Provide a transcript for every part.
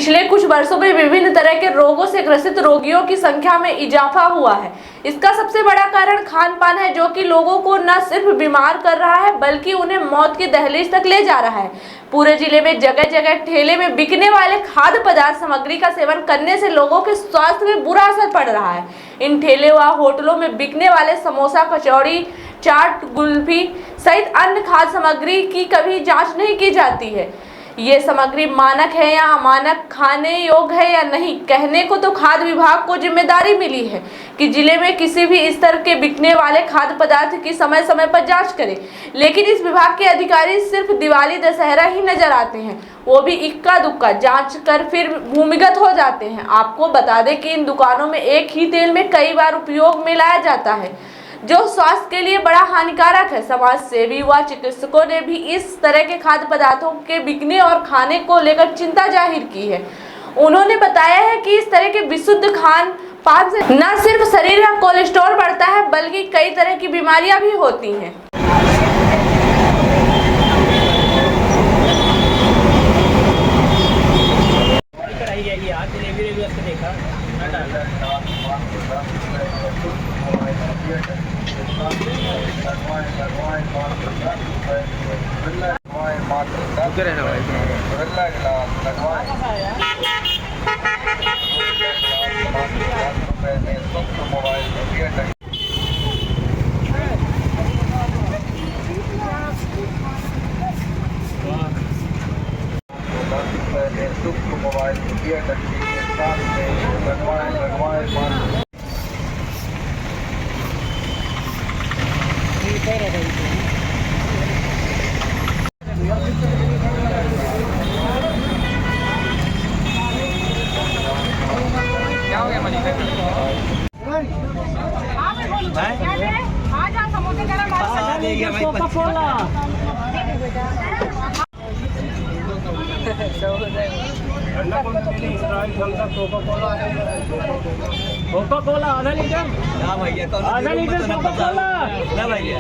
पिछले कुछ वर्षों में विभिन्न तरह के रोगों से ग्रसित रोगियों की संख्या में इजाफा हुआ है। इसका सबसे बड़ा कारण खान पान है, जो कि लोगों को न सिर्फ बीमार कर रहा है बल्कि उन्हें मौत की दहलीज तक ले जा रहा है। पूरे जिले में जगह जगह ठेले में बिकने वाले खाद्य पदार्थ सामग्री का सेवन करने से लोगों के स्वास्थ्य में बुरा असर पड़ रहा है। इन ठेले व होटलों में बिकने वाले समोसा, कचौड़ी, चाट, कुल्फी सहित अन्य खाद्य सामग्री की कभी जांच नहीं की जाती है। ये सामग्री मानक है या अमानक, खाने योग्य है या नहीं, कहने को तो खाद्य विभाग को जिम्मेदारी मिली है कि जिले में किसी भी स्तर के बिकने वाले खाद्य पदार्थ की समय समय पर जांच करे, लेकिन इस विभाग के अधिकारी सिर्फ दिवाली दशहरा ही नजर आते हैं, वो भी इक्का दुक्का जांच कर फिर भूमिगत हो जाते हैं। आपको बता दें कि इन दुकानों में एक ही तेल में कई बार उपयोग में लाया जाता है, जो स्वास्थ्य के लिए बड़ा हानिकारक है। समाज सेवी व चिकित्सकों ने भी इस तरह के खाद्य पदार्थों के बिकने और खाने को लेकर चिंता जाहिर की है। उन्होंने बताया है कि इस तरह के विशुद्ध खान पान से न सिर्फ शरीर में कोलेस्ट्रॉल बढ़ता है बल्कि कई तरह की बीमारियां भी होती हैं। कोका कोला आधा लीटर ना भैया, आधा लीटर कोका कोला ना भैया।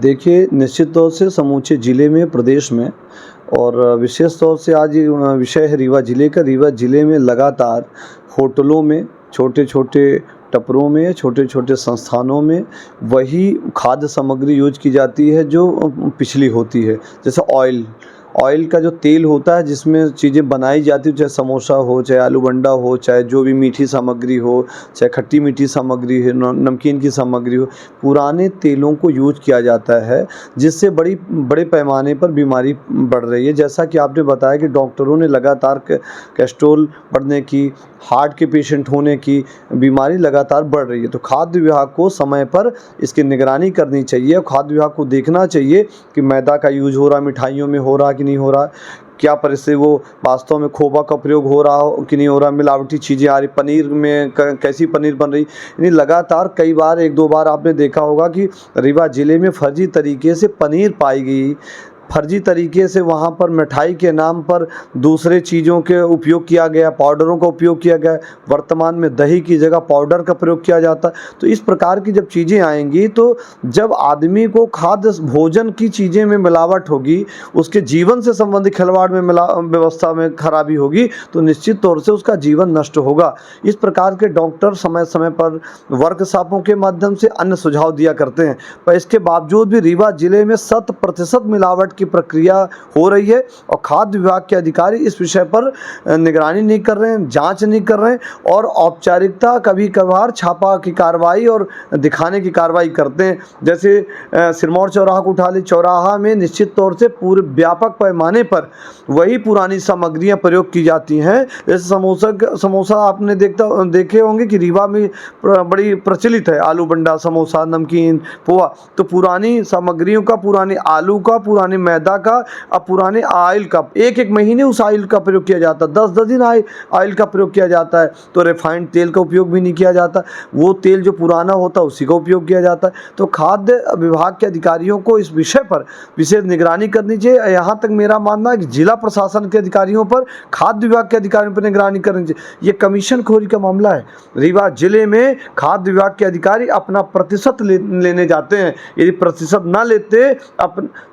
देखिए, निश्चित तौर से समूचे ज़िले में, प्रदेश में और विशेष तौर से आज विषय है रीवा ज़िले का। रीवा ज़िले में लगातार होटलों में, छोटे छोटे टपरों में, छोटे छोटे संस्थानों में वही खाद्य सामग्री यूज की जाती है जो पिछली होती है। जैसे ऑयल का जो तेल होता है जिसमें चीज़ें बनाई जाती है, चाहे समोसा हो, चाहे आलू बंडा हो, चाहे जो भी मीठी सामग्री हो, चाहे खट्टी मीठी सामग्री है, नमकीन की सामग्री हो, पुराने तेलों को यूज किया जाता है, जिससे बड़े पैमाने पर बीमारी बढ़ रही है। जैसा कि आपने बताया कि डॉक्टरों ने लगातार कोलेस्ट्रॉल बढ़ने की, हार्ट के पेशेंट होने की बीमारी लगातार बढ़ रही है। तो खाद्य विभाग को समय पर इसकी निगरानी करनी चाहिए। खाद्य विभाग को देखना चाहिए कि मैदा का यूज हो रहा, मिठाइयों में हो रहा कि नहीं हो रहा, क्या परिस्थिति, वो वास्तव में खोवा का प्रयोग हो रहा हो कि नहीं हो रहा, मिलावटी चीज़ें आ रही, पनीर में कैसी पनीर बन रही। यानी लगातार कई बार, एक दो बार आपने देखा होगा कि रीवा ज़िले में फर्जी तरीके से पनीर पाई गई, फर्जी तरीके से वहाँ पर मिठाई के नाम पर दूसरे चीज़ों के उपयोग किया गया, पाउडरों का उपयोग किया गया। वर्तमान में दही की जगह पाउडर का प्रयोग किया जाता है। तो इस प्रकार की जब चीज़ें आएंगी, तो जब आदमी को खाद्य भोजन की चीज़ें में मिलावट होगी, उसके जीवन से संबंधित खिलवाड़ में व्यवस्था में खराबी होगी, तो निश्चित तौर से उसका जीवन नष्ट होगा। इस प्रकार के डॉक्टर समय समय पर वर्कशॉपों के माध्यम से अन्य सुझाव दिया करते हैं, पर इसके बावजूद भी रीवा जिले में 100% मिलावट ऑडिट की प्रक्रिया हो रही है और खाद्य विभाग के अधिकारी इस विषय पर निगरानी नहीं कर रहे हैं, जांच नहीं कर रहे हैं और औपचारिकता कभी कभार छापा की कार्रवाई और दिखाने की कार्रवाई करते हैं। जैसे सिरमौर चौराहा को उठा ले, चौराहा में निश्चित तौर से पूरे व्यापक पैमाने पर वही पुरानी सामग्रियां प्रयोग की जाती हैं। जैसे समोसा आपने देखे होंगे कि रीवा में बड़ी प्रचलित है, आलू बंडा, समोसा, नमकीन, पोहा। तो पुरानी सामग्रियों का, पुराने आलू का, पुराने मैदा का, अब पुराने ऑयल का, एक महीने उस ऑयल का प्रयोग किया जाता है, 10 दिन ऑयल का प्रयोग किया जाता है। तो रिफाइंड तेल का उपयोग भी नहीं किया जाता, वो तेल जो पुराना होता है उसी का उपयोग किया जाता है। तो खाद्य विभाग के अधिकारियों को इस विषय पर विशेष निगरानी करनी चाहिए। यहाँ तक मेरा मानना है कि जिला प्रशासन के अधिकारियों पर, खाद्य विभाग के अधिकारियों पर निगरानी करनी चाहिए। ये कमीशनखोरी का मामला है। रीवा जिले में खाद्य विभाग के अधिकारी अपना प्रतिशत लेने जाते हैं, यदि प्रतिशत ना लेते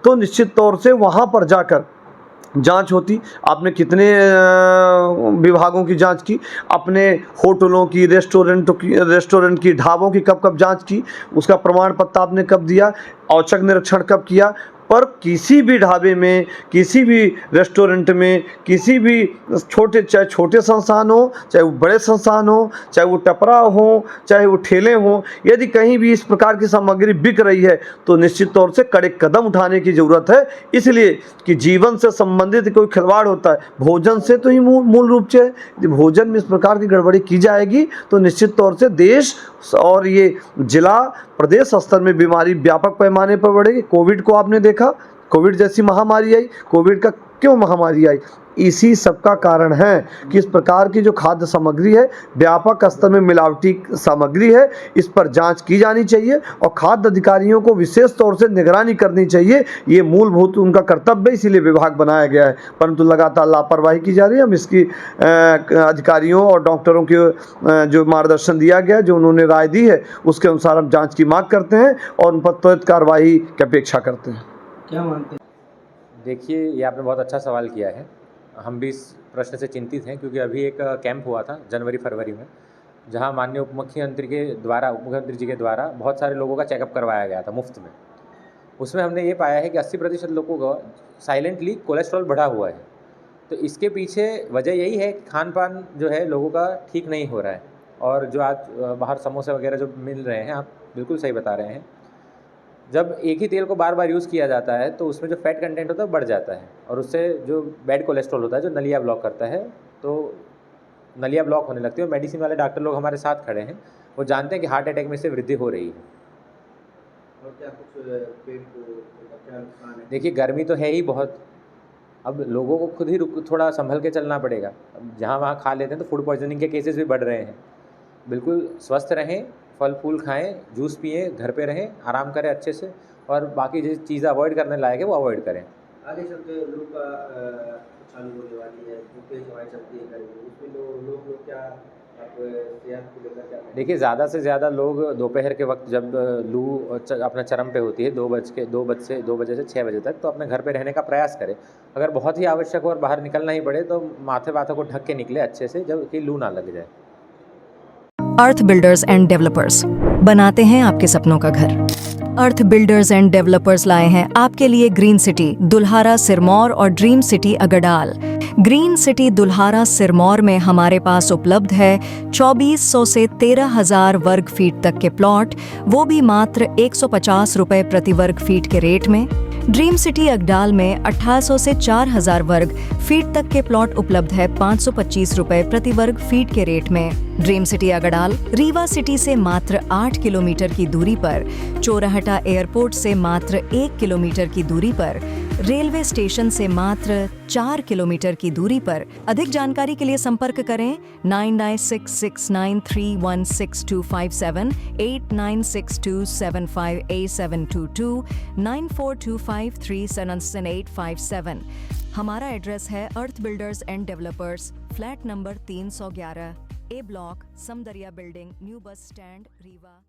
तो निश्चित तौर से वहाँ पर जाकर जांच होती। आपने कितने विभागों की जांच की, अपने होटलों की, रेस्टोरेंट की, ढाबों की कब जांच की, उसका प्रमाण पत्र आपने कब दिया, औचक निरीक्षण कब किया। पर किसी भी ढाबे में, किसी भी रेस्टोरेंट में, किसी भी चाहे छोटे संस्थान हो, चाहे वो बड़े संस्थान हो, चाहे वो टपरा हो, चाहे वो ठेले हों, यदि कहीं भी इस प्रकार की सामग्री बिक रही है तो निश्चित तौर से कड़े कदम उठाने की ज़रूरत है। इसलिए कि जीवन से संबंधित कोई खिलवाड़ होता है, भोजन से तो ही मूल रूप से, यदि भोजन में इस प्रकार की गड़बड़ी की जाएगी तो निश्चित तौर से देश और ये जिला प्रदेश स्तर में बीमारी व्यापक पैमाने पर बढ़ेगी। कोविड को आपने देखा, कोविड जैसी महामारी आई। कोविड का क्यों महामारी आई? इसी सब का कारण है कि इस प्रकार की जो खाद्य सामग्री है, व्यापक स्तर में मिलावटी सामग्री है, इस पर जांच की जानी चाहिए और खाद्य अधिकारियों को विशेष तौर से निगरानी करनी चाहिए। ये मूलभूत उनका कर्तव्य है, इसीलिए विभाग बनाया गया है। परंतु लगातार लापरवाही की जा रही है। हम इसकी अधिकारियों और डॉक्टरों के जो मार्गदर्शन दिया गया, जो उन्होंने राय दी है, उसके अनुसार हम जाँच की मांग करते हैं और उन पर त्वरित कार्रवाई की अपेक्षा करते हैं। क्या मानते हैं? देखिए, ये आपने बहुत अच्छा सवाल किया है। हम भी इस प्रश्न से चिंतित हैं क्योंकि अभी एक कैंप हुआ था जनवरी-फरवरी में, जहां माननीय उपमुख्यमंत्री जी के द्वारा बहुत सारे लोगों का चेकअप करवाया गया था मुफ्त में। उसमें हमने ये पाया है कि 80% लोगों का साइलेंटली कोलेस्ट्रॉल बढ़ा हुआ है। तो इसके पीछे वजह यही है कि खान पान जो है लोगों का ठीक नहीं हो रहा है। और जो आज बाहर समोसे वगैरह जो मिल रहे हैं, आप बिल्कुल सही बता रहे हैं। जब एक ही तेल को बार बार यूज़ किया जाता है तो उसमें जो फैट कंटेंट होता है बढ़ जाता है और उससे जो बैड कोलेस्ट्रॉल होता है, जो नलिया ब्लॉक करता है, तो नलिया ब्लॉक होने लगती है। और मेडिसिन वाले डॉक्टर लोग हमारे साथ खड़े हैं, वो जानते हैं कि हार्ट अटैक में से वृद्धि हो रही है। और क्या कुछ पेट को क्या नुकसान है? देखिए, गर्मी तो है ही बहुत। अब लोगों को खुद ही थोड़ा संभल के चलना पड़ेगा। अब जहाँ वहाँ खा लेते हैं तो फूड पॉइजनिंग के केसेस भी बढ़ रहे हैं। बिल्कुल स्वस्थ रहें, फल फूल खाएं, जूस पिएं, घर पे रहें, आराम करें अच्छे से और बाकी जो चीज़ें अवॉइड करने लायक है वो अवॉइड करें। आगे चल के लू का चालू होने वाली है, तेज हवाएं चलती है गर्मी, उसमें लोग क्या आप सेहत को लेकर क्या? देखिए, ज़्यादा से ज़्यादा लोग दोपहर के वक्त जब लू अपना चरम पे होती है 2 बजे से 6 बजे तक, तो अपने घर पे रहने का प्रयास करें। अगर बहुत ही आवश्यक हो और बाहर निकलना ही पड़े तो माथे वाथों को ढक के निकले अच्छे से, जब कि लू ना लग जाए। अर्थ बिल्डर्स एंड डेवलपर्स बनाते हैं आपके सपनों का घर। अर्थ बिल्डर्स एंड डेवलपर्स लाए हैं आपके लिए ग्रीन सिटी दुल्हारा सिरमौर और dream city Agdal. Green city Dulhara Sirmaur में हमारे पास उपलब्ध है 2400 से 13,000 वर्ग फीट तक के प्लॉट, वो भी मात्र 150 रुपए प्रति वर्ग फीट के रेट में। ड्रीम सिटी अगडाल में 1800 से 4000 वर्ग फीट तक के प्लॉट उपलब्ध है 525 रुपए प्रति वर्ग फीट के रेट में। Dream city Agdal Rewa city से मात्र 8 किलोमीटर की दूरी पर, चोराहटा एयरपोर्ट से मात्र 1 किलोमीटर की दूरी पर, रेलवे स्टेशन से मात्र 4 किलोमीटर की दूरी पर। अधिक जानकारी के लिए संपर्क करें 9966931627, 8962758722, 9425377857। हमारा एड्रेस है Earth Builders and Developers, flat number 311, A block, Samdariya building, new bus stand, Rewa.